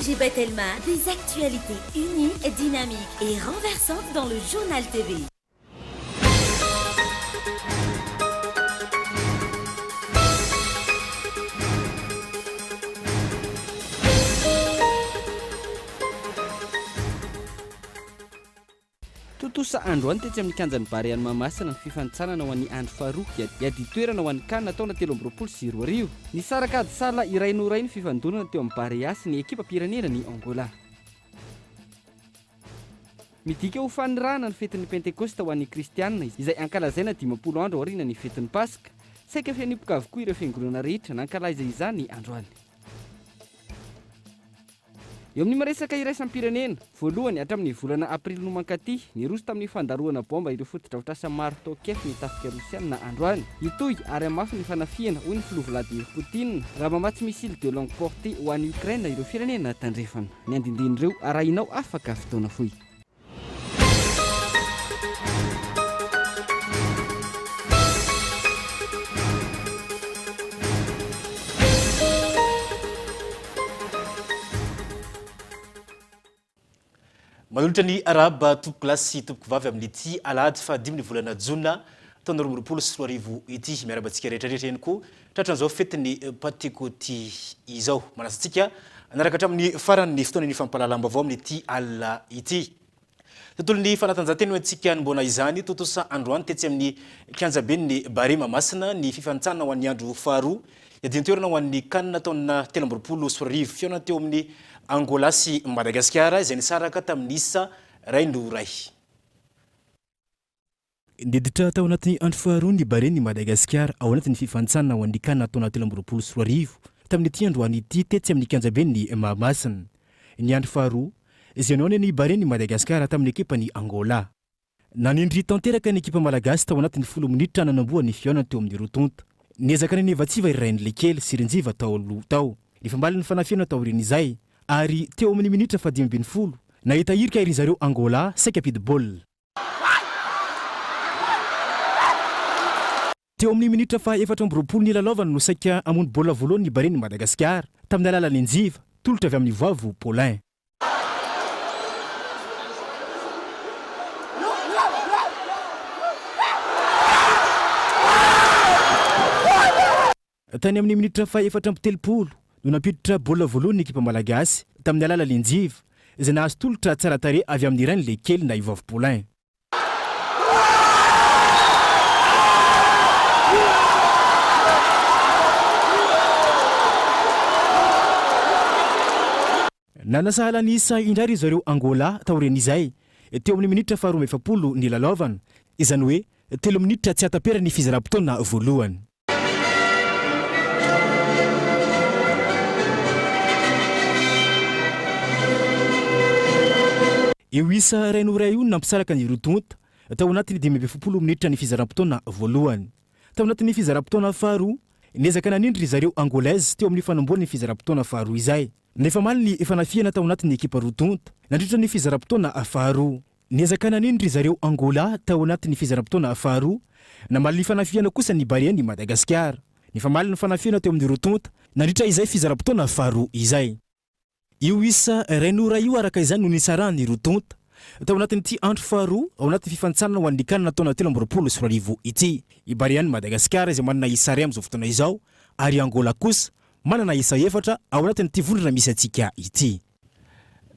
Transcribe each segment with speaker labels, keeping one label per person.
Speaker 1: JB Telma, des actualités uniques, dynamiques et renversantes dans le journal TV.
Speaker 2: Totosa andro any tetsy amin'ny kanjany Bariany Mahamasina ny fifanitsanana ho an'ny andro faharoa iady toerana ho an'ny kanina taona 2024. Ny sarakady sala iray noray ny fifandonana teo amin'ny Bariasy ny ekipa pirenena ny Angola. Midika ho fanirahana ny fetin'ny Pentekosta ho an'ny Kristianina izay ankalazaina 50 andro aoriana ny fetin'ny Paska. Saika fianipoka avokoa ireo fiangonana rehetra nankalaza izany androany. Eo amin'ny maresaka iraisam-pirenena, voalohany hatramin'ny volana aprily no mankaty, niroso tamin'ny fandaroana bomba ireo fotodrafitrasa maro tao Kiev ny tafika Rosiana androany. Itoy ary amafy ny fanafiana hoy ny filoha Vladimir Poutine raha mamatsy missile de longue portée ho an'ny Ukraine ireo firenena tandrefana. Ny andindinireo arahinao afaka fotoana foy.
Speaker 3: Manolotra ny araba tompoko lasy sy tompoko vavy amin'ity alahady fa 5 ny volana Jona taona 2024 ity miarabantsika rehetrarehetra eny koa tratran'izao fetiny Pentekoty izao manasantsika anaraka hatramin'ny farany fotoana ny fampahalalam-baovao amin'ity alina ity. Tontolon'ny fanatanjahantena antsika mbona izany totosa androany tetsy amin'ny kianjabe ny Barea Mahamasina ny fifanitsana ho an'ny andro faharoa iadina toerana ho an'ny kanina taona 2024 fiona teo amin'ny Angola sy Madagascar izay nisaraka tamin'ny isa ray no ray.
Speaker 4: Ndiditra tao anatin'ny andro faharoa ny Barea ny Madagascar ao anatin'ny fifanitsana ho an'ny kanina taona 2024 tamin'ny ity androany ity tetsy amin'ny kianjabe ny Mahamasina. Ny andro faharoa izay naona ny Barea ny Madagascar tamin'ny ekipa ny Angola. Nanindry tanteraka ny ekipa malagasy tao anatin'ny 10 minitra nanamboa ny fiona teo amin'ny rotonta. Niezaka ny nevatsiva irain'le kely sy rinjiva tao aloha tao. Ny fambalin'ny fanafiana tao rin'izay ary teo amin'ny minitra fa 15 nahita hirika iry zareo Angola saika pidball. Teo amin'ny minitra fa 4 ny lalaovana no saika amony bola voalohany ny Barea ny Madagascar tamin'ny alalan'ny njiva tolotra avy amin'ny voavo Paulin. Tany amin'ny minitra fa 4 no nampiditra bola voalohany ny ekipa malagasy tamin'ny alalan'ny njiva izay nahazo tolotra tsara tarehy avy amin'ny iran'le kely na voavo Paulin. Nanasahala ny isa indrary zareo Angola taoren'izay teo amin'ny minitra fa 17 ny lalaovana izany hoe 3 minitra tsy atapera ny fizaram-potoana voalohany. Eo isa ray no ray io nampisaraka ny rotonta tao anatin'ny 10 minitra ny fizaram-potoana voalohany. Tao anatin'ny fizaram-potoana faharoa niezaka nanindry zareo Angolaise teo amin'ny fanamboan'ny fizaram-potoana faharoa izay. Nefa maly ny fanafiana tao anatin'ny ekipa rotonta nandritra ny fizaram-potoana faharoa. Niezaka nanindry zareo Angola tao anatin'ny fizaram-potoana faharoa na maly ny fanafiana kosa ny Barea ny Madagascar. Nefa maly ny fanafiana teo amin'ny rotonta nandritra izay fizaram-potoana faharoa izay. Io isa ray no ray io araka izany no nisarahany rotonta tao anatin'ity andro faharoa ao anatin'ny fifanitsanana ho an'ny kanina taona 2024 ity. I Barea ny Madagascar izay manana isa ray amin'izao fotoana izao ary Angola kosa manana isa 4 ao anatin'ity vondrona misy antsika ity.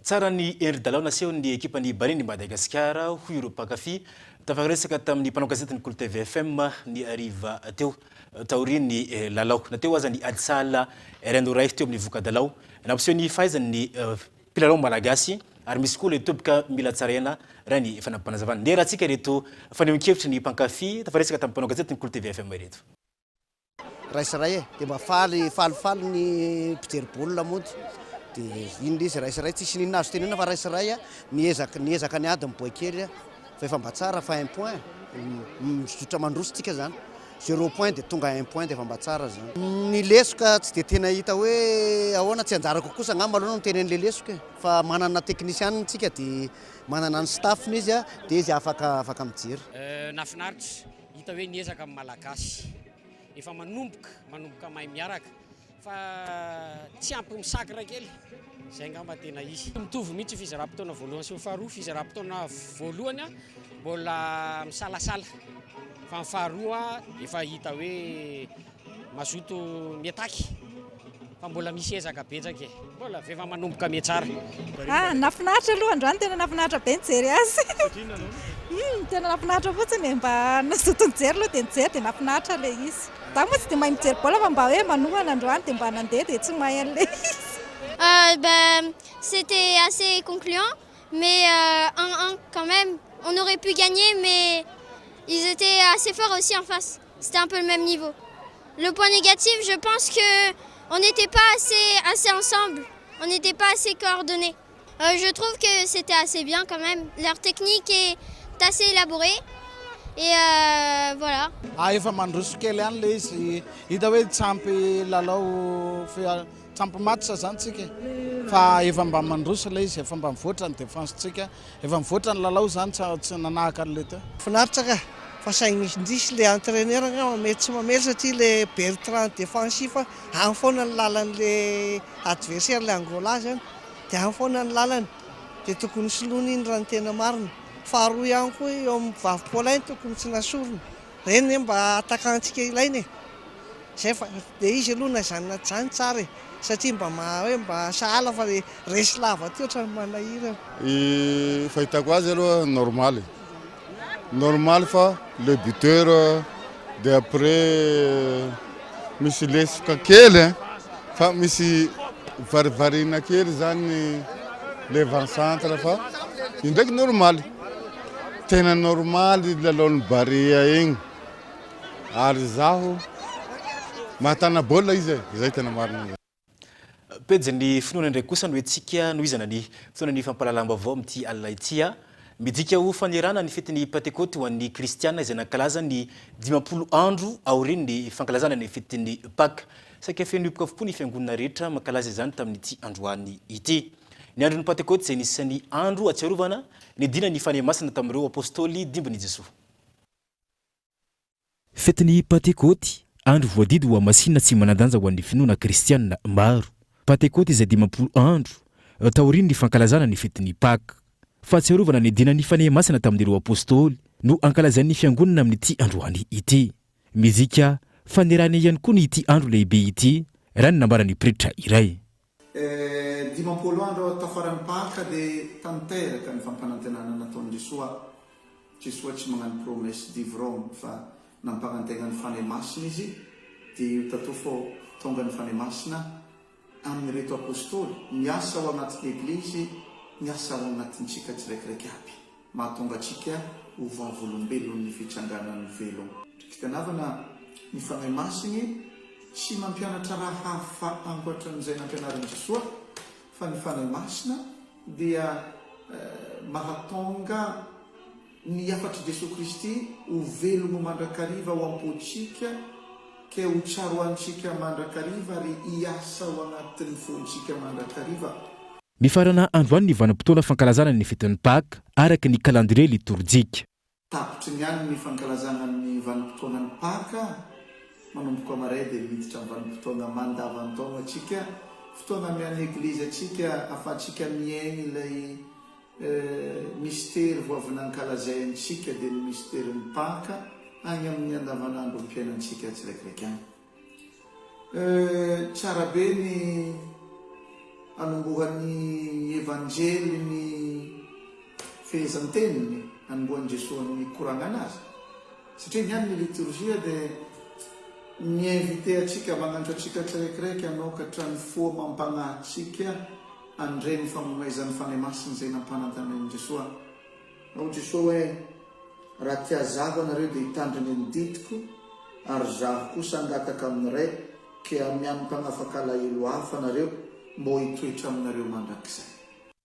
Speaker 3: Tsara ny Erdalao naseho ny ekipa ny Barea ny Madagascar ho ireo mpakafy tafakaresaka tamin'ny mpanao gazetiny Kolo TV FM ny ariva teo taoriny lalao nateo aza ny adisala rano ray teo amin'ny vokadalao nampiseho ny fahaizany mpilalao malagasy ary misy koa le toboka mila tsaraina raha ny fanampanazavana. Nde rahantsika reto fanehoan-kevitry ny mpankafy tafaresaka tamin'ny mpanao gazetiny Kolo TV FM reto.
Speaker 5: Raisaray dia mba falifaly ny mpijery baolina mody dia ino izy raisaray tsisy ninona azo tenena fa raisaray niezaka ny ady miboa kely fa efa mba tsara fa 1 point mizotra mandrositsika zany 0 point dia tonga 1 point dia efa mba tsara zany. Ny lesoka tsy dia tena hita hoe ahoana tsy anjarako kosa ngamba aloha no tenen'le lesoka fa manana teknisianina tsika dia manana ny staffny izy dia izy afaka mijery.
Speaker 6: Nafinaritra hita hoe niezaka amin'ny malagasy efa manomboka mahay miaraka fa tsy ampy misakra kely zay ngamba tena izy mitovy mihitsy fizaram-potoana voalohany sy faharoa fizaram-potoana voalohany mbola misalasala fa faharoa efa hita hoe mazoto miataky fa mbola misy ezaka betsaka mbola efa manomboka mietsara
Speaker 7: nafinahitra aloha androany tena nafinahitra be nijery azy tena nafinahitra fotsiny mba nazoto nijery aloha dia nijery dia nafinahitra le izy da moa tsy dia mahay mijery baolina fa mba hoe manohana androany dia mba nandeha dia tsy mahay an'le izy.
Speaker 8: C'était assez concluant, mais 1-1 quand même. On aurait pu gagner, mais ils étaient assez forts aussi en face. C'était un peu le même niveau. Le point négatif, je pense qu'on n'était pas assez ensemble. On n'était pas assez coordonnés. Je trouve que c'était assez bien quand même. Leur technique est assez élaborée. Et voilà.
Speaker 9: Efa mandroso kely any le izy hita hoe tsampy lalao tsampy match zany tsika fa efa mba mandroso le izy efa mba mivoatra ny défensetsika efa mivoatra ny lalao zany tsy nanahaka an'le teo
Speaker 5: finaritra ka fa saignisindrisy le entraîneur tsy mamely satria le Bertrand défensif any foana ny lalan'le adversaire le Angola zany dia any foana ny lalany dia tokony soloina iny raha ny tena marina faharoa ihany koa eo amin'ny vavim-polainy tokony tsy nasorona reny mba atakantsika ilainy zay fa dia izy aloha nazanona zany tsara satria mba sahala fa le resy lava teo otrany manahira
Speaker 10: fahitako azy aloha normal fa le buteur dia après misy lesika kely fa misy varivarina kely zany le avant-centre fa indraiky normal tena normaly lalaon'ny Barea igny ary zaho mahatana baolina izy zay tena marina
Speaker 3: pejy ny finoana ndraiky kosa no etsika no izana ny fotoana ny fampalalam-baovao amin'ity alina ity midika ho fanerana ny fetiny Pentecote ho an'ny kristiana izay nankalaza ny 50 andro aoriny ny fankalazana ny fetiny Pâques saika feniopoka fopo ny fiangonana rehetra mankalaza izany tamin'ity androany ity. Ny andro ny Pentecote izay nisan'ny andro atsiarovana ny dina ny fanemasana tamin'ireo apôstôly dimbin'i Jesosy.
Speaker 4: Fetiny Pentecote andro voadidy ho amasinina tsy manandanja ho an'ny finoana kristiana maro. Pentecote izay 50 andro taoriny ny fankalazana ny fetiny Pâques. Fahatsiarovana ny dina ny fanemasana tamin'ireo apôstôly no ankalazan'ny fiangonana amin'ity androany ity. Mizika fanerana ihany koa ny ity andro lehibe ity raha ny nambarany pretra iray.
Speaker 11: 50 andro tafaran'ny Pâques dia tanteraka ny fampanantenana nataon'i Jesosy tsy magnano promesse d'ivrogny fa nampanantegna ny fanemasina izy dia io tato fô tonga ny fanemasina amin'ireto apôstôly miasa ao anatin'ny eglizy miasa ao anatintsika tsiraikiraiky aby mahatonga atsika ho vavolombelon'ny fitsanganan'ny velogno. Kitanavana ny fanemasiny tsy mampianatra raha hafa ankoatran'izay nampianaran'i Jesosy fa ny fanemasina dia mahatonga ny afatry Jesosy Kristy ho velogno mandrakariva ho ampotsika ke ho tsaroantsika mandrakariva ary hiasa ao anatin'ny fontsika mandrakariva.
Speaker 4: Mifarana androany ny vanim-potoana fankalazana ny fetiny Pâques araka ny calendrier liturgique.
Speaker 11: Tapitry ny any ny fankalazana ny vanim-potoanan'ny Pâques manomboka amaray dia miditra amin'ny vanim-potoana mandavan-taona atsika fotoana mian'ny eglizy atsika afatsika miaigny ilay mystère voavy nankalazaintsika dia ny mystèren'ny Pâques agny amin'ny andavanandro mpiainantsika tsiraikiraiky any. Tsara be ny anombohan'ny evanjely ny fehezanteniny anombohan'i Jesosy ny koragna azy satria ny any ny liturgia dia miinvite atsika magnantro atsika tsiraikiraiky anao ka hatrany foa mampagnatsika andreny famonoezan'ny fanemasina izay nampanantanan'i Jesosy. Ao Jesosy hoe raha tia zava anareo dia hitandriny ny ditiko ary zaho kosa angataka amin'iray ke miampanafaky alahelo hafa anareo mbo hitoetra aminareo mandrakizay.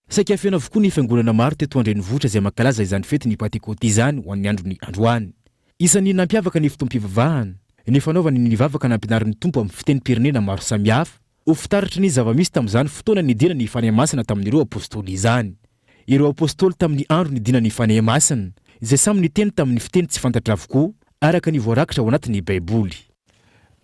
Speaker 4: Saika fiana avokoa ny fiangonana maro teto andrenivohitra izay mankalaza izany fetiny Pentecote izany ho an'ny androny androany. Isan'ny nampiavaka ny fotoam-pivavahana ny fanaovany ny vavaka nampianarin'ny tompo amin'ny fitenim-pirenena maro samihafa ho fitaritra ny zava-misy tamin'izany fotoana ny dina ny fanemasana tamin'ireo apôstôly izany. Ireo apôstôly tamin'ny andro ny dina ny fanemasana izay samy niteny tamin'ny fiteny tsy fantatra avokoa araka ny voarakitra ao anatin'ny Baiboly.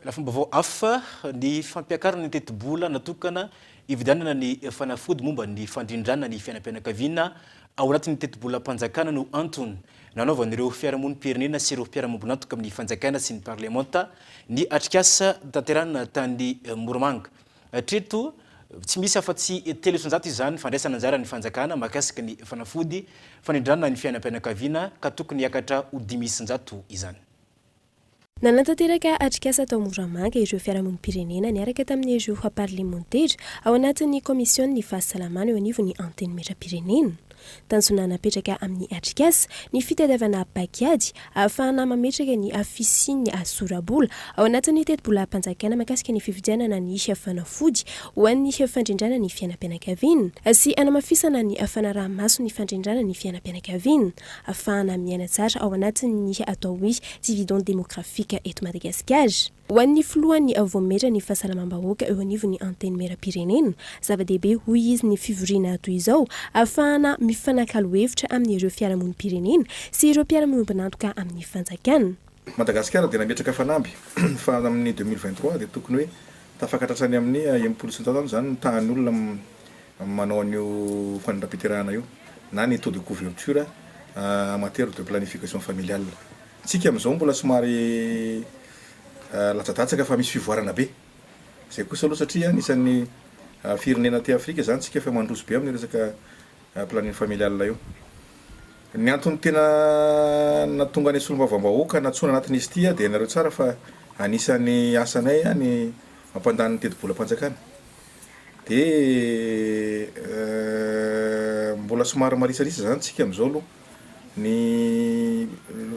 Speaker 3: La fomba vao hafa ny fampiakarana ny teti-bola natokana hividianana ny fanafody momba ny fandrindrana ny fiainam-pianakaviana ao anatin'ny teti-bola mpanjakana no antony nanaovan'ireo fiarahamonim-pirenena sy ireo mpiara-mombonantoka amin'ny fanjakana sy ny parlemanta ny atrikasa tanterana tany Moramanga. Hatreto tsy misy afa-tsy telo isan-jato izany fandraisana anjara ny fanjakana mahakasika ny fanafody fanindranana ny fiainam-pianakaviana ka tokony hiakatra ho 5 isan-jato izany.
Speaker 12: Nanantanteraka atrikasa tao Moramanga ireo fiarahamonim-pirenena niaraka tamin'ireo parlementaira ao anatin'ny komisiona ny fahasalamana eo anivon'ny anteny metra-pirenena. Tanjona napetraka amin'ny atrikasa ny fitadiavana pakiady ahafahana mametraka ny afisiany sorabola ao anatin'ny teti-bola mpanjakana mahakasika ny fividianana ny fanafody ho an'ny fandrindrana ny fiainam-pianakaviana sy anamafisana ny fanaraha-maso ny fandrindrana ny fiainam-pianakaviana ahafahana miaina tsara ao anatin'ny atao hoe dividende démographique eto Madagasikara. Ho an'ny filohan'ny voametra ny fahasalamam-bahoaka eo anivon'ny anteny metra-pirenena, zava-dehibe hoy izy ny fivoriana toy izao ahafahana mifanakalo hevitra amin'ireo fiarahamonim-pirenena sy ireo mpiara-mombonantoka amin'ny fanjakana.
Speaker 13: Madagasikara dia nametraka fanamby fa amin'ny 2023 dia tokony hoe tafakatratrany amin'ny 10% zany tahan'ny olona manao an'io fanindram-piterahana io na ny taux de couverture en matière de planification familiale. Tsika amin'izao mbola somary latsa-datsaka fa misy fivoarana be. Zay kosa aloha satria anisan'ny firenena ty Afrika zany tsika fa mandroso be amin'ny resaka planning familial io. Ny antony tena natonga ny solombavam-bahoaka natsona anatin'izy ity dia nareo tsara fa anisan'ny asanay ny mampandany ny teti-bola mpanjakana. Dia mbola somary marisarisa zany tsika amin'izao aloha ny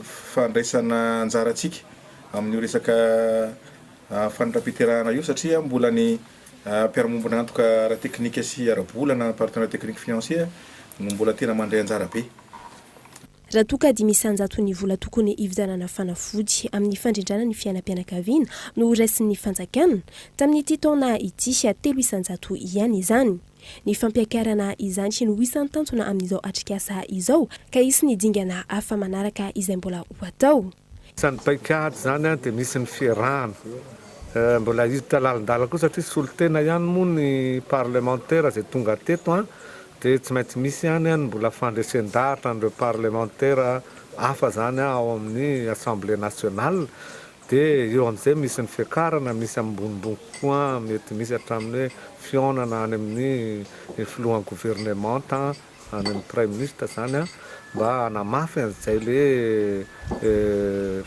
Speaker 13: fandraisana anjaratsika amin'ny resaka fanindram-piterahana io satria mbola ny mpiara-mombonantoka ara-teknika sy ara-bola na partenaire technique financier no mbola tena mandray anjara be.
Speaker 12: Raha toa ka 5 isan-jato ny vola tokony hividianana fanafody amin'ny fandrindrana ny fiainam-pianakaviana no raisin'ny fanjakana tamin'ity taona ity 3 isan-jato ihany izany. Ny fampiakarana izany sy no isan-tantona amin'izao atrikasa izao ka isy ny dingana hafa manaraka izay mbola ho atao.
Speaker 14: Isan'ny paikady zany dia misy ny fiarahana mbola izy talalandala koa satria solotena ihany moa ny parlementaire zay tonga teto dia tsy maintsy misy ihany mbola fandresen-dahatra n'ireo parlementaire hafa zany ao amin'ny assemblée nationale. Dia eo amin'izay misy ny fiakarana misy ambonimbony koa mety misy hatramin'ny hoe fionana any amin'ny filohan'ny gouvernement any amin'ny prime ministre zany mba hanamafy an'izay le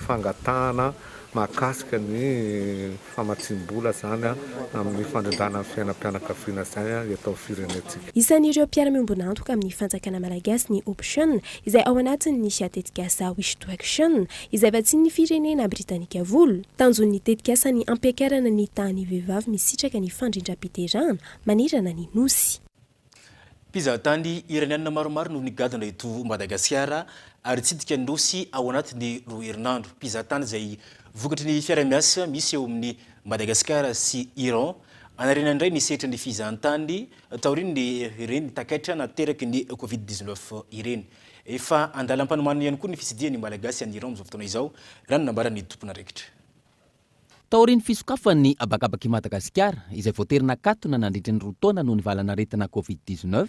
Speaker 14: fangatahana mahakasika ny famatsim-bola zany amin'ny fandrindrana ny fiainam-pianakaviana zay atao firenetsika.
Speaker 12: Isan'ireo mpiara-miombonantoka amin'ny fanjakana malagasy ny option izay ao anatin'ny tetikasa wish to action izay vatsian'ny firenena britanika volo. Tanjon'ny tetikasa ny ampiakarana ny tany vehivavy misitraka ny fandrindram-piterahana manirana ny nosy.
Speaker 3: Mpizahatany iranianina maromaro no nigadana eto Madagasikara ary tsidika ny nosy ao anatin'ny 2 herinandro. Mpizahatany izay vokatry ny fiara-miasa misy eo amin'ny Madagasikara sy Iran anarena indray ny setra ny fizahantany taoriny ireny takaitra nateraky ny Covid-19 ireny. Efa andalam-panomanana ihany koa ny fisidian'ny Malagasy any Iran amin'izao fotoana izao raha ny nambarany tompona raikitra.
Speaker 15: Taoriny fisokafan'ny abakabaky Madagasikara izay voaterina katona nandritra ny 2 taona noho ny valanaretina Covid-19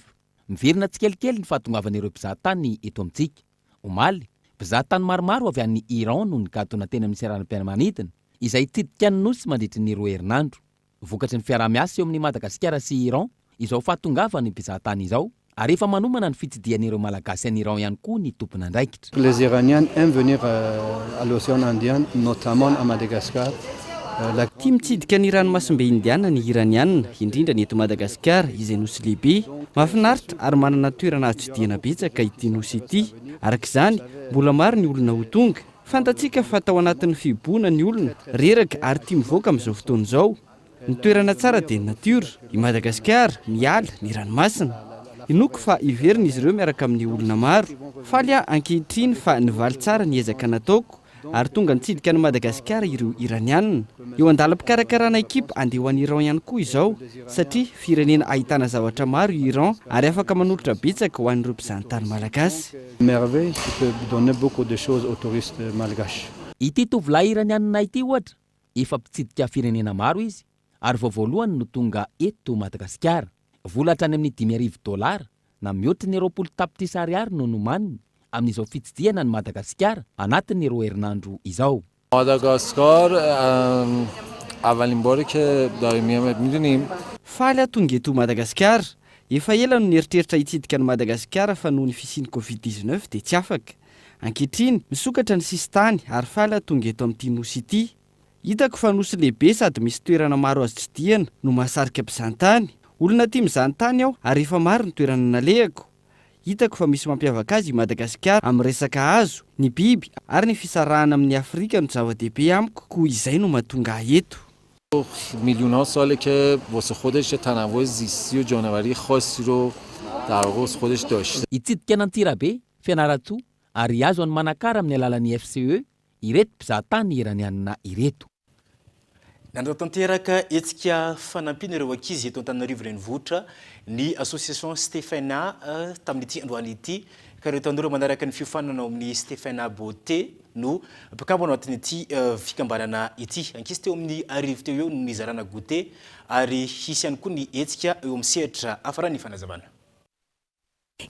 Speaker 15: miverina tsikelikely ny fahatongavan'ireo mpizahatany eto amintsika. Omaly mpizahatany maromaro avy an'ny Iran noho ny katona teny amin'ny seranam-piaramanidina izay tidika ny nosy mandritra ny 2 herinandro. Vokatry ny fiara-miasa eo amin'ny Madagasikara sy Iran izao fahatongavany mpizahatany izao ary efa manomana ny fitidian'ireo malagasy any Iran ihany koa ny tompona andraikitra.
Speaker 16: Les Iraniens aiment venir à l'océan Indien, notamment à Madagascar.
Speaker 2: Tia mitsidika ny ranomasimbe indiana ny iranianina indrindra ny eto Madagasikara izay nosy lehibe. Mahafinaritra ary manana toerana azo tsidihana betsaka ity nosy ity. Arak'izany mbola maro ny olona ho tonga. Fantatsika fa tao anatin'ny fiboana ny olona reraka ary tia mivoaka amin'izao fotoana izao. Ny toerana tsara dia ny natiora. I Madagasikara miala ny ranomasina. Inoko fa iverina izy ireo miaraka amin'ny olona maro. Faly ankehitriny fa nivaly tsara ny ezaka nataoko ary tonga nitsidika ny Madagasikara ireo iranianina. Eo andalam-pikarakarana ekipa andeha ho an'ny Iran ihany koa izao satria firenena ahitana zavatra maro i Iran ary afaka manolotra betsaka ho an'ireo mpizahatany malagasy.
Speaker 16: Merveille qui peut donner beaucoup de choses aux touristes malgaches.
Speaker 15: Ity tovolahy iranianina ity ohatra efa mpitsidika firenena maro izy ary vao voalohany no tonga eto Madagasikara. Volatra any amin'ny $10,000 na mihoatra ny 20 tapitrisa ariary no nomaniny amin'izao fitsidiana ny Madagasikara anatin'ny 2 herinandro izao.
Speaker 17: Madagaskar اولین باری که داریم میام میدونیم
Speaker 2: faly tonga eto Madagasikara efa ela no nieritreritra hitsidika ny Madagasikara fa noho ny fisian'ny Covid-19 dia tsy afaka. Ankehitriny misokatra ny sisy tany ary faly tonga eto amin'ity nosy ity. Hitako fa nosy lehibe sady misy toerana maro azo tsidihana no mahasarika mpizahantany. Olona tia mizahantany aho ary efa maro ny toerana nalehako. Hitako fa misy mampiavaka azy i Madagasikara amin'ny resaka hazo, ny biby ary ny fisarahana amin'ny Afrika no zava-dehibe amiko, koa izay no mahatonga eto.
Speaker 17: میلیون‌ها ساله که واسه خودش تنوع زیستی و جانوری خاصی رو در واقع خودش داشته.
Speaker 15: Hitsidika an'Antirabe, Fianaratsoa ary azo any manakara amin'ny alalan'ny FCE ireto mpizahatany iranianina ireto.
Speaker 3: Nandao tanteraka etsika fanampiana ireo ankizy eto Antananarivo renivohitra ny association Stéphana tamin'ity androany ity ka ireo tanora manaraka ny fiofanana amin'ny Stéphana Beauté no mpakambana ao anatin'ity fikambanana ity. Ankizy teo amin'ny arivo teo eo no nizarana goûté ary hisy ihany koa ny etsika eo amin'ny sehatra afarany fanazavana.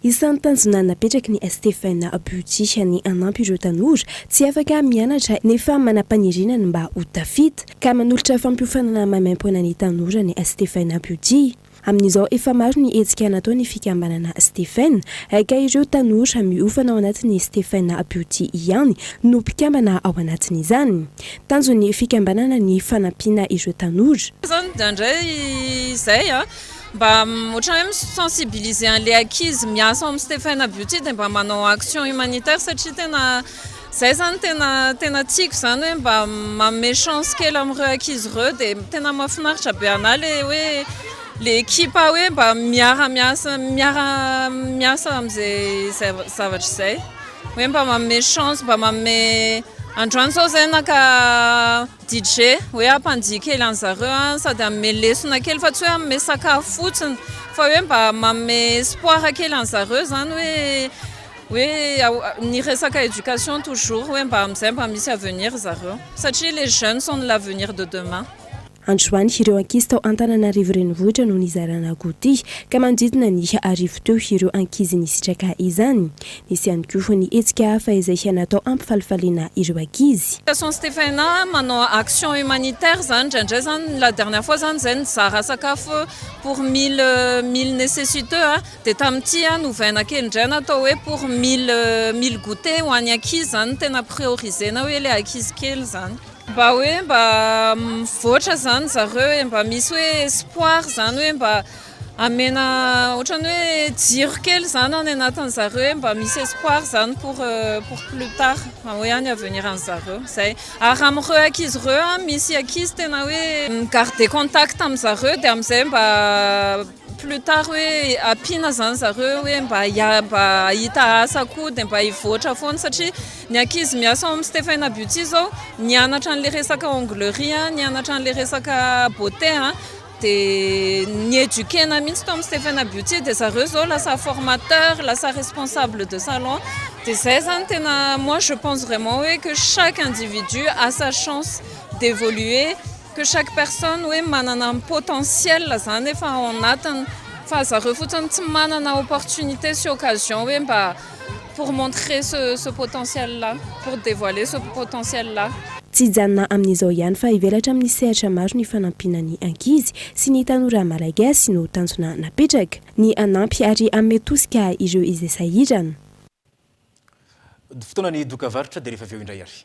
Speaker 12: Isan'ny tanjona napetraky ny Stéphana Beauté ny anampy ireo tanora tsy afaka mianatra nefa manam-panirinana mba ho tafita ka manolotra fampiofanana maimaimpoana ny tanora ny Stéphana Beauté. Amin'izao efa maro ny etsika natao ny fikambanana Stéphane ka ireo tanora miofana ao anatin'ny Stéphana Beauté ihany no mpikambana ao anatin'izany. Tanjon'ny fikambanana ny fanampiana ireo tanora.
Speaker 18: Mba ohatran'ny hoe sensibiliser an'ilay ankizy miasa amin'ny Stéphana Beauté dia mba manao action humanitaire satria tena zay zany tena tiako zany hoe mba manome chance kely amin'ireo ankizy ireo dia tena mahafinaritra be anahy le hoe le ekipa hoe mba miara-miasa amin'izay zavatra izay hoe mba manome chance mba manome androany zao zay naka DJ hoe ampandihy kely an'zareo sady manome lesona kely fa tsy hoe manome sakafo fotsiny fa hoe mba manome espoir kely an'zareo zany hoe ny resaka éducation toujours hoe mba amin'izay mba misy avenir zareo satria les jeunes sont l'avenir de demain.
Speaker 12: Androany ireo ankizy tao Antananarivo renivohitra no nizarana goûté ka manodidina ny arivo teo ireo ankizy nisitraka izany. Nisy ihany koa ny etsika hafa izay natao ampifalifaliana ireo ankizy.
Speaker 18: Association Stéphana manao action humanitaire zany ndraindray zany la dernière fois zany zay nizara sakafo pour 1000 nécessiteux dia tamin'ity novaina kely indray natao hoe pour 1000 goûté ho an'ny ankizy zany tena priorisena hoe le ankizy kely zany. Mba hoe mba mivoatra zany zareo hoe mba misy hoe espoir zany hoe mba amena ohatrany hoe jiro kely zany any anatin' zareo hoe mba misy espoir zany pour plus tard hoe any avenir an'zareo zay. Ary amin'ireo ankizy ireo misy ankizy tena hoe migarder contact amin'zareo dia amin'izay mba plus tard hoe ampina zany zareo hoe mba hita asa koa dia mba hivoatra foana satria ny ankizy miasa amin'ny Stéphana Beauté zao nianatra an'le resaka onglerie nianatra an'le resaka beauté dia nieduquena mihitsy tao amin'ny Stéphana Beauté dia zareo zao lasa formateur lasa responsable de salon dia zay zany tena moi je pense vraiment hoe que chaque individu a sa chance d'évoluer que chaque personne hoe manana potentiel zany efa ao anatiny fa zareo fotsiny tsy manana opportunité sy occasion hoe mba pour montrer ce potentiel là pour dévoiler ce potentiel là.
Speaker 12: Tsy janona amin'izao ihany fa ivelatra amin'ny sehatra maro ny fanampiana ny ankizy sy ny tanora malagasy no tanjona napetraka ny anampy ary ametosika ireo izay sahirana.
Speaker 3: Fotoana ny doka varotra dia rehefa avy eo indray ary.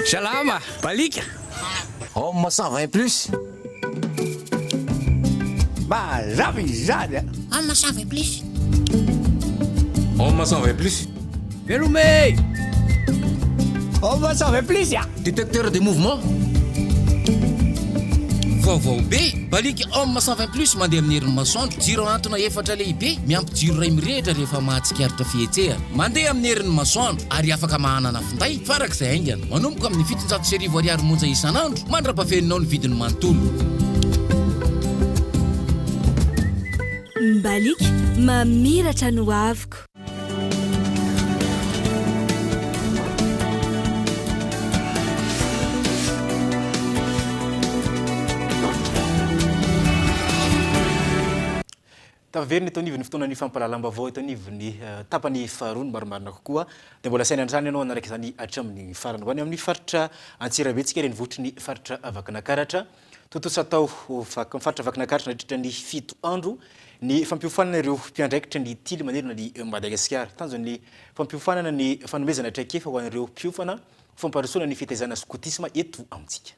Speaker 19: Salama, balika. Homme 120 plus. Bah, j'avais.
Speaker 20: Homme 120 plus.
Speaker 19: Homme 120 plus.
Speaker 20: Veloumé. Homme 120 plus, ya.
Speaker 19: Détecteur de mouvement. Vaovao be, balika homme 120 plus mandeha amin'ny herin'ny masoandro, jiro antona efatra lehibe, miampy jiro ray mirehitra rehefa mahatsikaritra fihetsehana. Mandeha amin'ny herin'ny masoandro ary afaka mahanana finday farak'izay aingana. Manomboka amin'ny 700 ariary monja isan'andro, mandrapafeninao ny vidiny manontolo.
Speaker 1: baliky mamiratra no aviko.
Speaker 3: Taverny eto nivony fotoana ny fampalalam-baovao eto nivony tapany faharoa ny marimarina kokoa dia mbola saina andrany ianao anaraka izany hatramin'ny farany ho any amin'ny faritra Antsirabe tsika reny vohitry ny faritra Vakinankaratra totosa atao faritra Vakinankaratra nandritra ny 7 andro ny fampiofanana ireo mpiandraikitra ny tily manerana ny Madagasikara tanjon'ny fampiofanana ny fanomezana traikefa ho an'ireo mpiofana famparisoana ny fitaizana skotisma eto amintsika.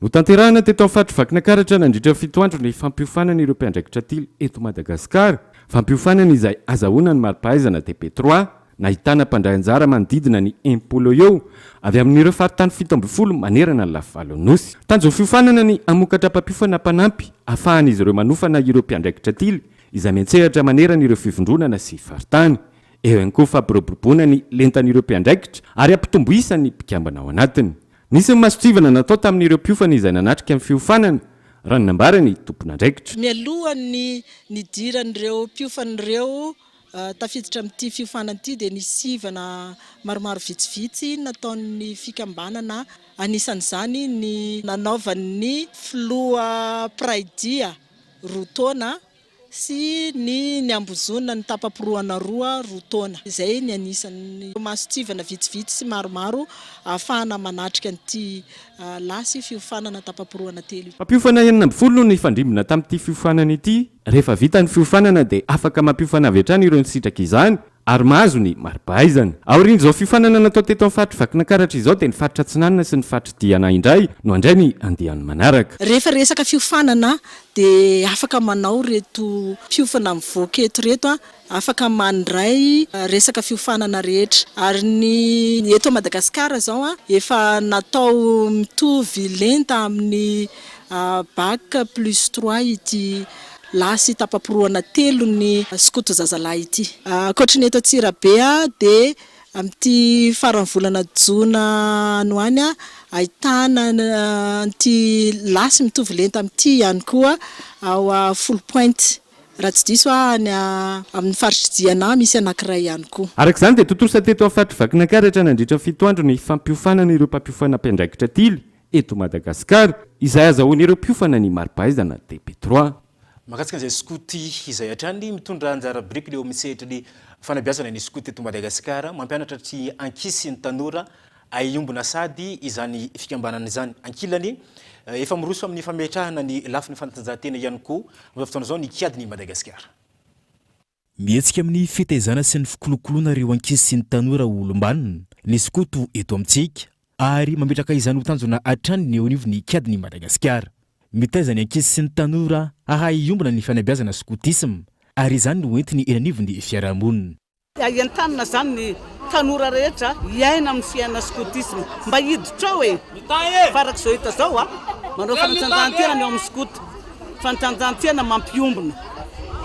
Speaker 21: No tanterahana teto amin'ny faritra Vakinankaratra nandritra 7 andro ny fampiofanana ireo mpiandraikitra tily eto Madagasikara. Fampiofanana izay azahoana ny mari-pahaizana DP3 nahitana mpandray anjara manodidina ny 1 polo eo avy amin'ireo faritany 17 manerana ny Lafivalonynosy. Tanjo fiofanana ny amokatra mpampiofana mpanampy ahafahan'izy ireo manofana ireo mpiandraikitra tily izay miantsehatra manerana ireo fivondronana sy faritany. Eo ihany koa fampiroboroboana ny lentan'ireo mpiandraikitra ary ampitomboisany mpikambana ao anatiny. Nisy masotsivana natao tamin'ireo mpiofana izay nanatrika amin'ny fiofanana raha ny nambarany tompon'andraikitra.
Speaker 22: Mialohan'ny nidiran'ireo mpiofan'ireo tafiditra amin'ity fiofanana ity dia nisivana maromaro vitsivitsy nataon'ny fikambanana anisan'izany ny nanaovan'ny filoha Praidia roa taona sy ny ambozona ny tapapiroana roa taona. Izay ny anisan'ny masotsivana vitsivitsy sy maromaro ahafahana manatrika an'ity lasy fiofanana tapapiroana telo.
Speaker 21: Mampiofana 40 ny fandrimbona tamin'ity fiofanana ity. Rehefa vita ny fiofanana dia afaka mampiofana avy hatrany ireo sitraka izany ary mahazo ny mari-pahaizana. Aorian'izao fiofanana natao teto amin'ny faritra Vakinankaratra izao dia ny faritra Tsinanana sy ny faritra Diana indray no andray ny andehan'ny manaraka.
Speaker 22: Rehefa resaka fiofanana dia afaka manao reto fiofana mivoaka eto reto afaka mandray resaka fiofanana rehetra ary ny eto Madagasikara zao efa natao mitovy lenta amin'ny bac plus 3 ity lasy tapapiroana telo ny skoto zazalahy ity. Ankoatran'ny eto Antsirabe dia amin'ity faran'ny volana Jona no any ahitana an'ity lasy mitovy lenta amin'ity ihany koa ao Full Point. Raha tsy diso any amin'ny faritra Diana misy anankiray ihany koa.
Speaker 21: Arak'izany dia totosa teto amin'ny faritra Vakinankaratra nandritra 7 andro ny fampiofanana ireo mpampiofana mpiandraikitra tily eto Madagasikara izay azahoan'ireo mpiofana ny mari-pahaizana DP3.
Speaker 3: Mahakasika an'izay skoty izay hatrany mitondra anjara biriky leo misehatra ny fanabeazana ny skoty eto Madagasikara mampianatra ty ankisy ny tanora aiombona sady izany fikambanana izany. Ankilany efa miroso amin'ny fametrahana ny lafiny fanatanjahantena ihany koa amin'izao fotoana izao ny kiadiny Madagasikara.
Speaker 4: Mihetsika amin'ny fitaizana sy ny fikolokoloana ireo ankisy sy ny tanora olombanona ny skoto eto amintsika ary mametraka izany ho tanjona hatrany ny eo anivon'ny kiadiny Madagasikara. Mitaiza ny ankisy sy ny tanora ahaiombona ny fanabeazana skotisma ary izany no entiny eny anivon'ny fiarahamonina.
Speaker 23: Iantanana zany ny tanora rehetra iaina amin'ny fiainana skotisma mba hiditra ao farak'izao hita zao manao fanatanjahantena ny ao amin'ny skoto fanatanjahantena mampiombona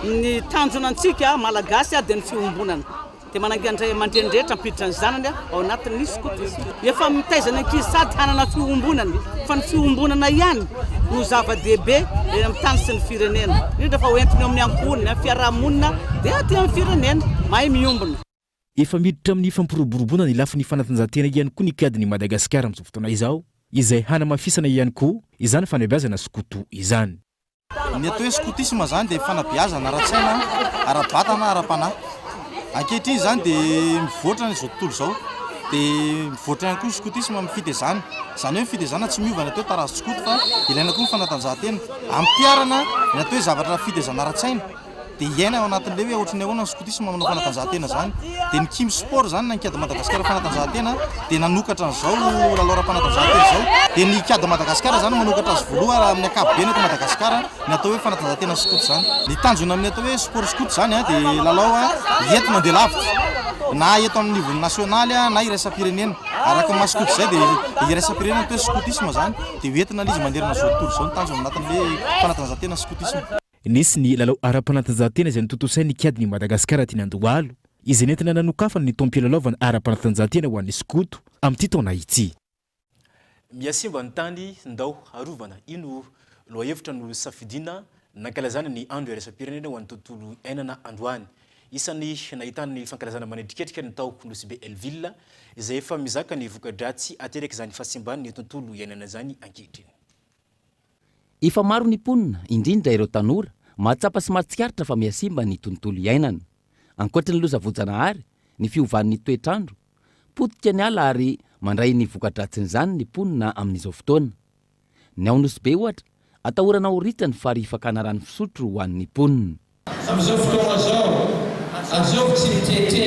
Speaker 23: ny tanjona antsika malagasy dia ny fiombonana dia manangandray mandrendrehetra mpiditra ny zanany ao anatin'ny skotisma. Efa mitaizana ankizy sady hanana fiombonana fa ny fiombonana ihany no zava-dehibe amin'ny tany sy ny firenena indrindra fa hoentiny amin'ny ankohonina fiarahamonina dia aty amin'ny firenena mahay miombona.
Speaker 4: Efa miditra amin'ny fampiroboroboana ny lafin'ny fanatanjahantena ihany koa ny kiadiny Madagasikara amin'izao fotoana izao izay hanamafisana ihany koa izany fanabeazana skoto izany.
Speaker 24: Ny atao hoe skotisma zany dia fanabeazana ara-tsaina, ara-batana, ara-panahy. Ankehitriny zany dia mivoatra n'izao tontolo izao dia mivoatra ihany koa ny skotisma amin'ny fitaizana. Izany hoe fitaizana tsy miova ny atao tarazo skoto fa ilaina koa ny fanatanjahantena. Ampiarana ny atao hoe zavatra fitaizana ara-tsaina dia iaina ao anatin'ilay hoe ohatrany ahoana ny skotisma manao fanatanjahantena zany. Dia ny Kim Sport zany na ny kiady Madagasikara fanatanjahantena dia nanokatra an'izao lalao ara-panatanjahantena izao. Dia ny kiady Madagasikara zany manokatra azy voaloha amin'ny ankapobeny eto Madagasikara ny atao hoe fanatanjahantena skoto zany. Ny tanjona amin'ny atao hoe sport skoto zany dia lalao ento mandeha lavitra na eto amin'ny niveau nasionaly na iraisam-pirenena. Araka ny maskoto izay dia iraisam-pirenena atao hoe skotisma zany dia hoentina izy manderana izao tontolo izao ny tanjona anatin'ilay fanatanjahantena skotisma.
Speaker 4: Nisy ny lalao ara-panatanjahantena izay nitotosainy kiadiny Madagasikara ty nandohalo izay nentina nanokafana ny tompilalaovana ara-panatanjahantena ho an'ny skoto amin'ity taona ity.
Speaker 3: Miasimba ny tany ndao arovana ino loha hevitra no safidina nankalazana ny andro iraisam-pirenena ho an'ny tontolo iainana androany. Isan'ny nahitana ny fankalazana manendriketrika ny tao Nosy Elville izay efa mizaka ny voka-dratsy ateraka izany fahasimbany ny tontolo iainana zany ankehitriny.
Speaker 15: Efa maro ny mponina indrindra ireo tanora mahatsapa sy mahatsikaritra fa mihasimba ny tontolo iainana. Ankoatra ny lozavojana ny fiovan'ny toetrandro, potika ny ala ary mandray ny voka-dratsin'izany ny mponina amin'izao fotoana. Ny ao Nosy Be ohatra atahorana ho ritra ny farifakana rano fisotro ho an'ny mponina.
Speaker 6: Amin'izao fotoana zao, azovo-tsy mitete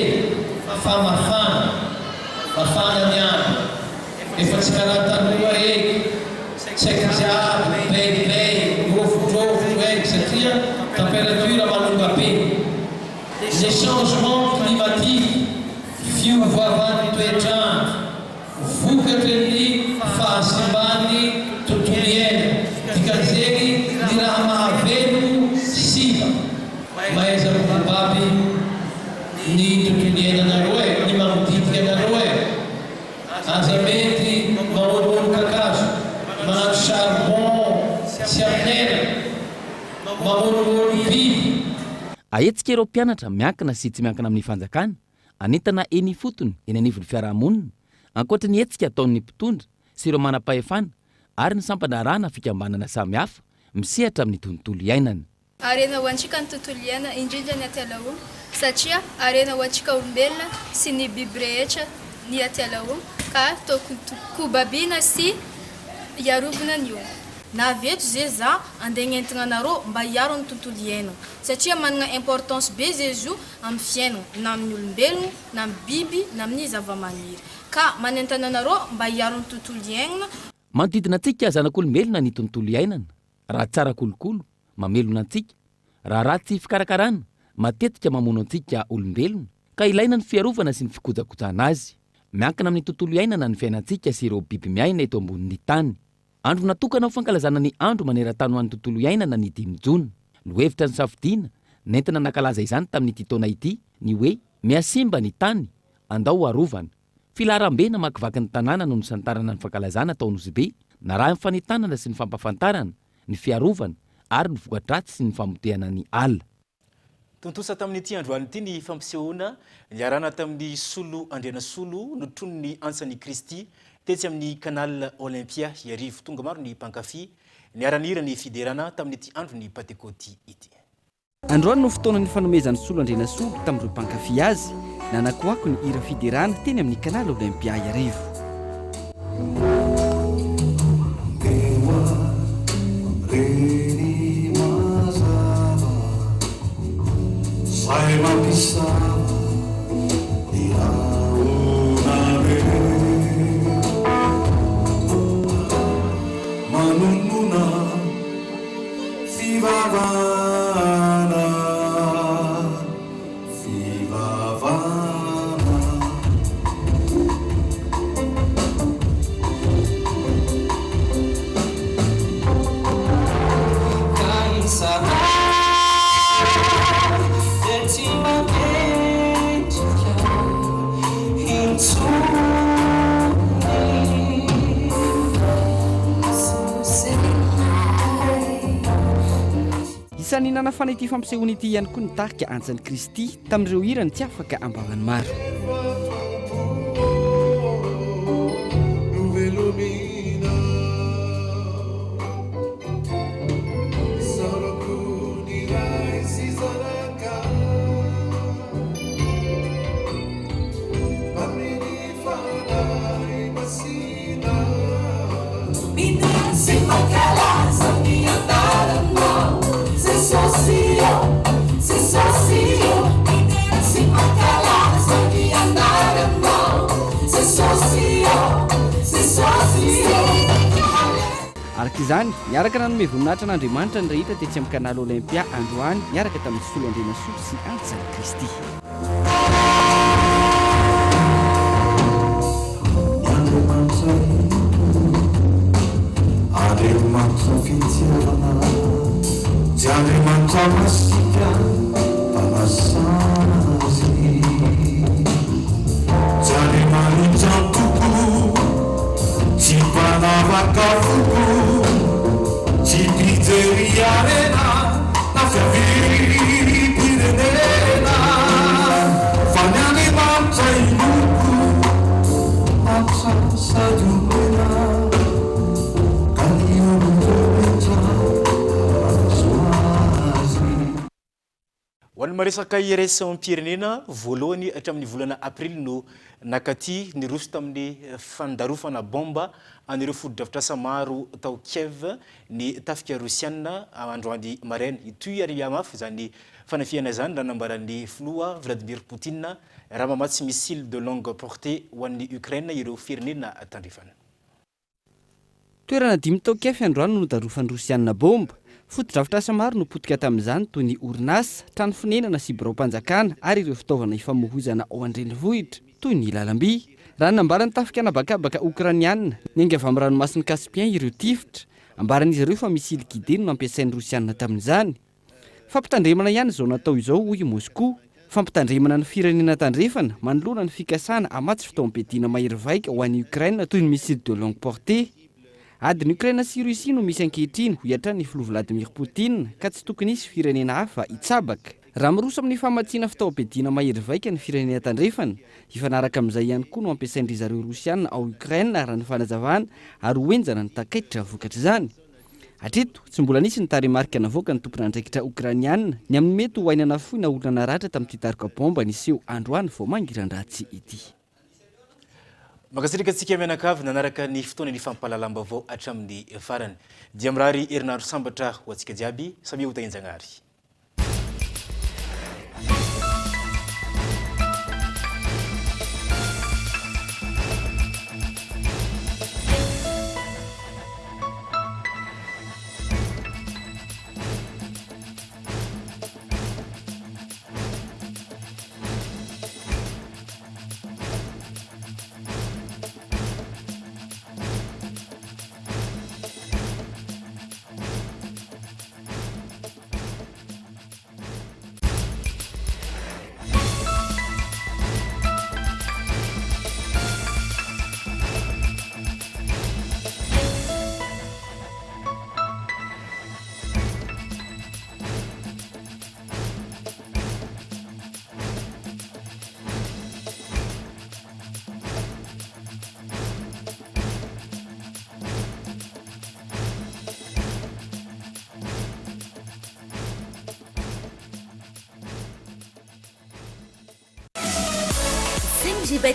Speaker 6: fa mafana ny andro, efa tsy karaha taloha eky, tsy haiko jiaby, beibe, rovodrovotro eky satria température manonga be. Les changements climatiques, fiovaovan'ny toetrandro, vokatry ny fahasimban'ny tontolo iainana, dikan'izany ny raha mahavelo siva. Mahaza mibaby ny tontolo iainanareo ny manodidika anareo aza mety mamonomono kakazo, manano charbon sy aminena, mamonomono biby.
Speaker 15: Ahetsika ireo mpianatra miankina sy tsy miankina amin'ny fanjakana, anentana eny fotony eny anivon'ny fiarahamonina, ankoatra ny hetsika ataon'ny mpitondra sy ireo manam-pahefana ary ny sampanarahana fikambanana samihafa misehatra amin'ny tontolo iainana.
Speaker 7: Arena ho antsika ny tontolo iainana indrindra ny atialaomby satria arena ho antsika olombelona sy ny biby rehetra ny atialaomby ka tokony kobabiana sy iarovana ny omby.
Speaker 8: Naveto zay za andeha entina anareo mba hiaro ny tontolo iainana satria manana importance be zay izy io amin'ny fiainana na amin'ny olombelona na amin'ny biby na amin'ny zava-maniry ka manentana anareo mba hiaro ny tontolo iainana.
Speaker 15: Manodidina antsika zanak'olombelona ny tontolo iainana, raha tsara kolokolo mamelona antsika, raha ratsy fikarakarana matetika mamono antsika olombelona ka ilaina ny fiarovana sy ny fikojakojana azy. Miankina amin'ny tontolo iainana ny fiainantsika sy ireo biby miaina eto ambonin'ny tany. Andro natokana ho fankalazana ny andro maneran-tany ho an'ny tontolo iainana ny 5 Jona. Ny hevitra ny safidiana nentina nankalaza izany tamin'ity taona ity ny hoe mihasimba ny tany andao arovana. Filaharam-be namakivaky ny tanàna no nisantarana ny fankalazana tao Nosy Be, na raha ny fanitanana sy ny fampafantarana, ny fiarovana ary ny voka-dratsy sy ny famotehana ny ala.
Speaker 3: Tontosa tamin'ity androany ity ny fampisehoana niarana tamin'ny solo andriana solo notrony ny antsany Kristy tetsy amin'ny canal Olympia iarivo. Tonga maro ny mpankafy niaranira ny fiderana tamin'ity andro ny Pentecote ity.
Speaker 2: Androany no fotoana ny fanomezan'ny solo andriana solo tamin'ireo mpankafy azy, nanakoako ny hira fiderana teny amin'ny canal Olympia iarivo.
Speaker 9: Sai mampisava iaonare manonona fivavana
Speaker 2: Isan'ny nanafana ity fampisehoana ity ihany koa nitarika antsany Kristy tamin'ireo hirany tsy afaka ambavany maro. Araka izany, niaraka nanome voninahitra n'Andriamanitra ny rehetra tetsy amin'ny canal Olympia androany niaraka tamin'ny solo andriana solo sy antsany Kristy.
Speaker 9: Andriamanitra fitiavana tsy Andriamanitra masika mpanasana azy tsy Andriamanitra toko tsy mpanavaka foko tsy pijery arena
Speaker 3: maresaka iraisam-pirenena voalohany hatramin'ny volana aprily no nakaty niroso tamin'ny fandarofana bomba anireo fodo-drafitrasa maro tao Kiev ny tafika Rosiana androany maraina itoy ary mafy zany fanafiana zany raha nambaran'ny filoha Vladimir Poutine raha mamatsy missile de longue portée ho an'ny Ukraine ireo firenena tandrefana.
Speaker 2: Toerana 5 tao Kiev androany no nodarofan'ny Rosiana bomba. Foto-drafitrasa maro no potika tamin'izany toy ny orinasa, trano fonenana sy birao-mpanjakana ary ireo fitaovana ifamohizana ao an-drenivohitra toy ny lalam-by. Raha nambarany tafika anabakabaka Ukrainiana nenga avy amin'ny ranomasin'ny Caspien ireo tifitra, ambaran'izy ireo fa misily guidé no nampiasain'ny Rosiana tamin'izany. Fampitandremana ihany izao natao izao hoy Moscou. Fampitandremana ny firenena tandrefana manoloana ny fikasana hamatsy fitaovam-piadiana mahery vaika ho an'ny Ukraine toy ny missile de longue portée. Adiny Ukraine sy Russie no misy ankehitriny ho hiatran'ny filoha Vladimir Poutine ka tsy tokony hisy firenena hafa hitsabaka. Raha miroso amin'ny famatsiana fitaovam-piadiana mahery vaika ny firenena tandrefana, ifanaraka amin'izay ihany koa no ampiasaindry zareo Rosiana ao Ukraine raha ny fanazavana ary hoenjana ny takaitra vokatra izany. Hatreto tsy mbola nisy ny taremarika navoaka ny tompona andraikitra Ukrainiana ny amin'ny mety ho ainana fohy na olona naratra tamin'ity taroka bomba niseho androany vao mangiran-dratsy ity.
Speaker 3: Makasirika tsika mianakavy nanaraka ny fotoana ny fampahalalam-baovao hatramin'ny farany. Dia mirary herinandro sambatra ho antsika jiaby, samy ho tahinjanary.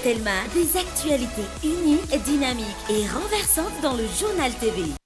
Speaker 1: Telma, des actualités uniques, dynamiques et renversantes dans le journal TV.